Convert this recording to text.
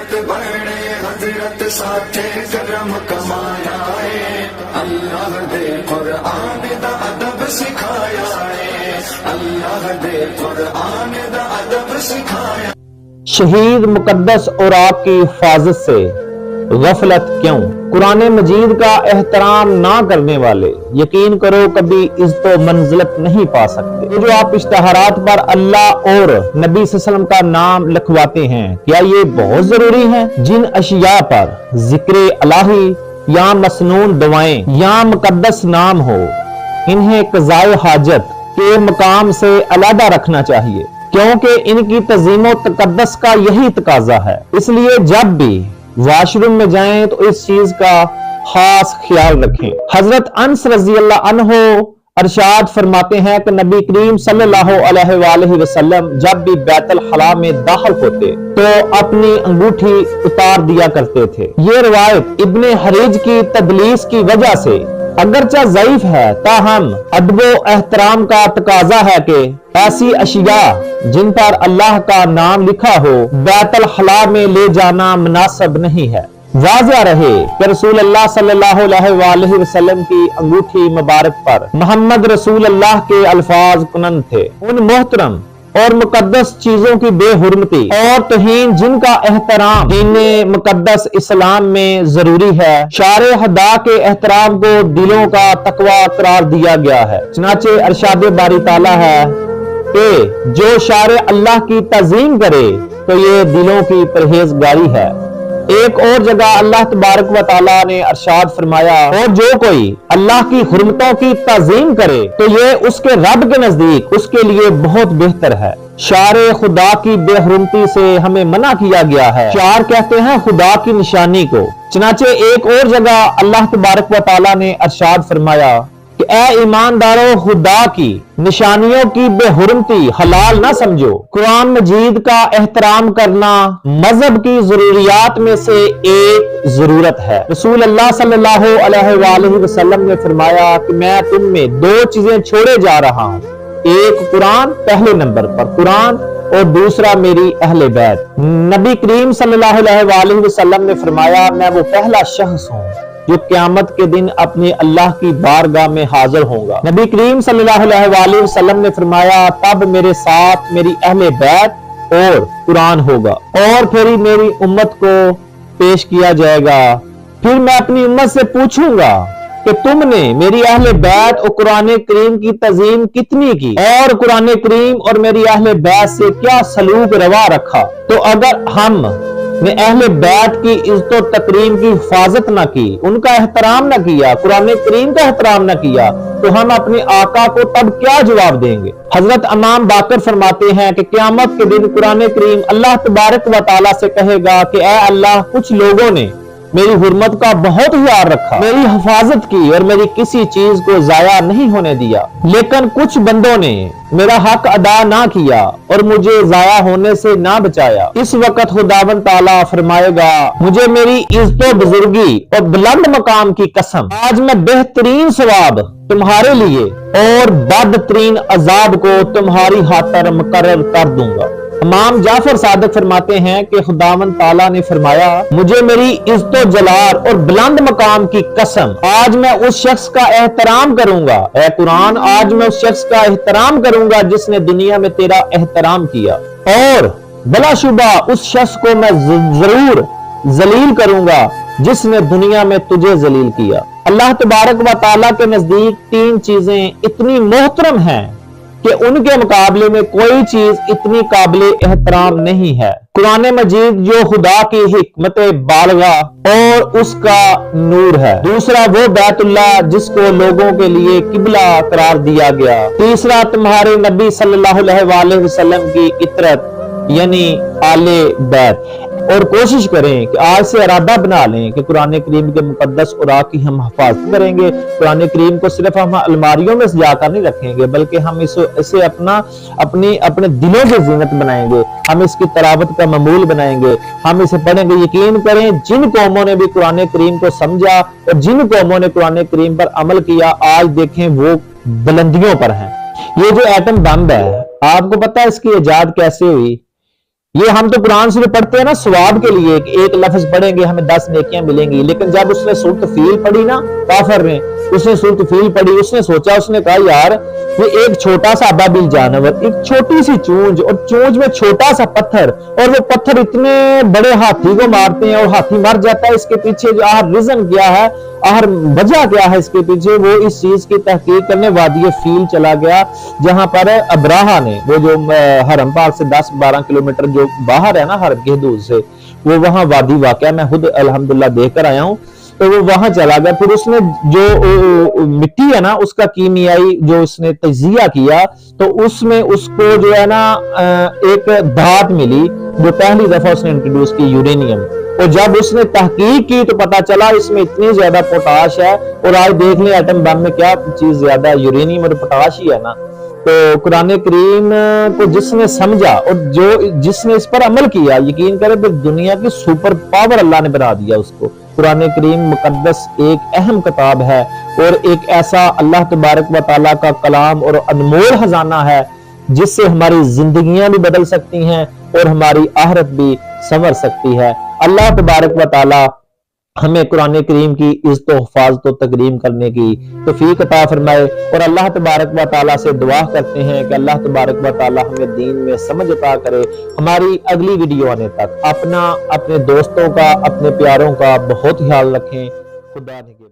हजरत बने हजरत साथे करम कमाया है, अल्लाह दे कुरान दा अदब सिखाया है, अल्लाह दे कुरान दा अदब सिखाया। शहीद मुकद्दस और आपकी हिफाजत से गफलत क्यों? कुरान मजीद का एहतराम ना करने वाले यकीन करो कभी इज्जत व मंजिलत नहीं पा सकते। जो आप इश्तहारात पर अल्लाह और नबी सल्लल्लाहु अलैहि वसल्लम का नाम लिखवाते हैं, क्या ये बहुत जरूरी है? जिन अशिया पर जिक्र इलाही या मसनून दुआएं या मुकद्दस नाम हो, इन्हें क़ज़ाए हाजत के मकाम से अलहदा रखना चाहिए, क्योंकि इनकी तज़ीम व तक़द्दुस का यही तकाजा है। इसलिए जब भी वॉशरूम में जाएं तो इस चीज का खास ख्याल रखें। हजरत अनस रज़ी अल्लाह अन्हु अरशाद फरमाते हैं कि नबी करीम सल्लल्लाहु अलैहि वसल्लम जब भी बैतुल खला में दाखिल होते तो अपनी अंगूठी उतार दिया करते थे। ये रिवायत इब्ने हरीज की तदलीस की वजह से अगरचा ज़ईफ है, ताहम अदब एहतराम का तकाजा है कि ऐसी अशिया जिन पर अल्लाह का नाम लिखा हो बैतुल खला में ले जाना मुनासिब नहीं है। वाज़ेह रहे कि रसूल अल्लाह सल्लल्लाहु अलैहि वसल्लम की अंगूठी मुबारक पर मोहम्मद रसूल अल्लाह के अल्फाज कुनन थे। उन मोहतरम और मुकद्दस चीजों की बेहुरमती और तौहीन जिनका एहतराम दीन मुकद्दस इस्लाम में जरूरी है, शारे हदा के एहतराम को दिलों का तकवा करार दिया गया है। चनाचे अरशाद बारी ताला है कि जो शारे अल्लाह की तज़ीम करे तो ये दिलों की परहेजगारी है। एक और जगह अल्लाह तबारक व तआला ने अरशाद फरमाया, और जो कोई अल्लाह की हुर्मतों की ताज़ीम करे तो ये उसके रब के नजदीक उसके लिए बहुत बेहतर है। शारे खुदा की बेहुरमती से हमें मना किया गया है। शार कहते हैं खुदा की निशानी को। चनाचे एक और जगह अल्लाह तबारक व तआला ने अरशाद फरमाया कि ए ईमानदारों, खुदा की निशानियों की बेहुरमती हलाल ना समझो। कुरान मजीद का एहतराम करना मजहब की जरूरियात में से एक जरूरत है। रसूल अल्लाह सल्लल्लाहु अलैहि वसल्लम ने फरमाया कि मैं तुम में दो चीजें छोड़े जा रहा हूँ, एक कुरान, पहले नंबर पर कुरान, और दूसरा मेरी अहले बैत। नबी करीम सल्लल्लाहु अलैहि वसल्लम ने फरमाया, मैं वो पहला शख्स हूँ जो क़यामत के दिन अपने अल्लाह की बारगाह में हाजिर होगा। नबी करीम सल्लल्लाहु अलैहि वसल्लम ने फरमाया, तब मेरे साथ मेरी अहले बैत और कुरान होगा और फिर मेरी उम्मत को पेश किया जाएगा। फिर मैं अपनी उम्मत से पूछूंगा कि तुमने मेरी अहले बैत और कुरान करीम की तज़ीम कितनी की और कुरान करीम और मेरी अहले बैत से क्या सलूक रवा रखा। तो अगर हम ने अहले बैत की इज्जत और तकरीम की हिफाजत न की, उनका एहतराम न किया, कुरान करीम का एहतराम न किया, तो हम अपने आका को तब क्या जवाब देंगे? हजरत इमाम बाकर फरमाते हैं कि क़यामत के दिन कुरान करीम अल्लाह तबारक व तआला से कहेगा कि ऐ अल्लाह, कुछ लोगों ने मेरी हुर्मत का बहुत ख्याल रखा, मेरी हिफाजत की और मेरी किसी चीज को जाया नहीं होने दिया, लेकिन कुछ बंदों ने मेरा हक अदा ना किया और मुझे जाया होने से ना बचाया। इस वक्त खुदावंद ताला फरमाएगा, मुझे मेरी इज्जत बुजुर्गी और बुलंद मकाम की कसम, आज मैं बेहतरीन सवाब तुम्हारे लिए और बदतरीन अजाब को तुम्हारी खातिर मुकर्रर कर दूंगा। इमाम जाफर सादिक फरमाते हैं कि खुदावंद ताला ने फरमाया, मुझे मेरी इज्जत जलाल और बुलंद मकाम की कसम, आज मैं उस शख्स का एहतराम करूंगा, ऐ कुरान, आज मैं उस शख्स का एहतराम करूंगा जिसने दुनिया में तेरा एहतराम किया, और बिलाशुबा उस शख्स को मैं जरूर जलील करूंगा जिसने दुनिया में तुझे जलील किया। अल्लाह तबारक व तआला के नजदीक तीन चीजें इतनी मोहतरम हैं कि उनके मुकाबले में कोई चीज इतनी काबिल एहतराम नहीं है। कुरान मजीद जो खुदा की हिकमत बालगा और उसका नूर है। दूसरा वो बैतुल्लाह जिसको लोगों के लिए किबला करार दिया गया। तीसरा तुम्हारे नबी सल्लल्लाहु अलैहि वसल्लम की इतरत यानी आले बैत। और कोशिश करें कि आज से इरादा बना लें कि कुरान करीम के मुकद्दस उरा की हम हिफाजत करेंगे। कुरान करीम को सिर्फ हम अलमारियों में सजाकर नहीं रखेंगे, बल्कि हम इसे अपने दिलों की जीनत बनाएंगे। हम इसकी तलावत का मामूल बनाएंगे, हम इसे पढ़ेंगे। यकीन करें, जिन कौमों ने भी कुरान करीम को समझा और जिन कौमों ने कुरान करीम पर अमल किया, आज देखें वो बुलंदियों पर हैं। ये जो एटम बम है, आपको पता है इसकी इजाद कैसे हुई? یہ ہم تو قرآن سے پڑھتے ہیں نا ثواب کے لیے کہ ایک لفظ پڑھیں گے ہمیں 10 نیکیاں ملیں گی، لیکن جب اس نے سورۃ فیل پڑھی نا کافر نے، اس نے سورۃ فیل پڑھی، اس نے سوچا، اس نے کہا یار یہ ایک چھوٹا سا ابابیل جانور، ایک چھوٹی سی چونچ، اور چونچ میں چھوٹا سا پتھر، اور وہ پتھر اتنے بڑے ہاتھی کو مارتے ہیں اور ہاتھی مر جاتا ہے، اس کے پیچھے جو آخر ریزن کیا ہے، آخر وجہ کیا ہے اس کے پیچھے، وہ اس چیز کی تحقیق کرنے وادی فیل چلا گیا، جہاں پر ابراہا نے، وہ جو حرم پاک سے 10-12 کلومیٹر جو باہر ہے نا حرم کی حدود سے، وہ وہاں وادی واقع میں خود الحمدللہ دیکھ کر آیا ہوں، تو وہ وہاں چلا گیا، پھر اس نے جو مٹی ہے نا اس کا کیمیائی جو اس نے تجزیہ کیا، تو اس میں اس کو جو ہے نا ایک دھات ملی جو پہلی دفعہ اس نے انٹروڈیوس کی، یورینیم، اور جب اس نے تحقیق کی تو پتا چلا اس میں اتنی زیادہ پوٹاش ہے، اور آج دیکھ لیں ایٹم بم میں کیا چیز زیادہ، یورینیم اور پوٹاش ہی ہے نا۔ تو قرآن کریم کو جس نے سمجھا اور جس نے اس پر عمل کیا، یقین کرے تو دنیا کی سپر پاور اللہ نے بنا دیا اس کو۔ قرآن کریم مقدس ایک اہم کتاب ہے اور ایک ایسا اللہ تبارک و تعالیٰ کا کلام اور انمول خزانہ ہے جس سے ہماری زندگیاں بھی بدل سکتی ہیں اور ہماری آخرت بھی سنور سکتی ہے۔ اللہ تبارک و تعالیٰ ہمیں قرآن کریم کی عزت و حفاظت و تکریم کرنے کی توفیق عطا فرمائے، اور اللہ تبارک و تعالیٰ سے دعا کرتے ہیں کہ اللہ تبارک و تعالیٰ ہمیں دین میں سمجھ عطا کرے۔ ہماری اگلی ویڈیو آنے تک اپنے دوستوں کا، اپنے پیاروں کا بہت خیال رکھیں۔ خدا نگہبان۔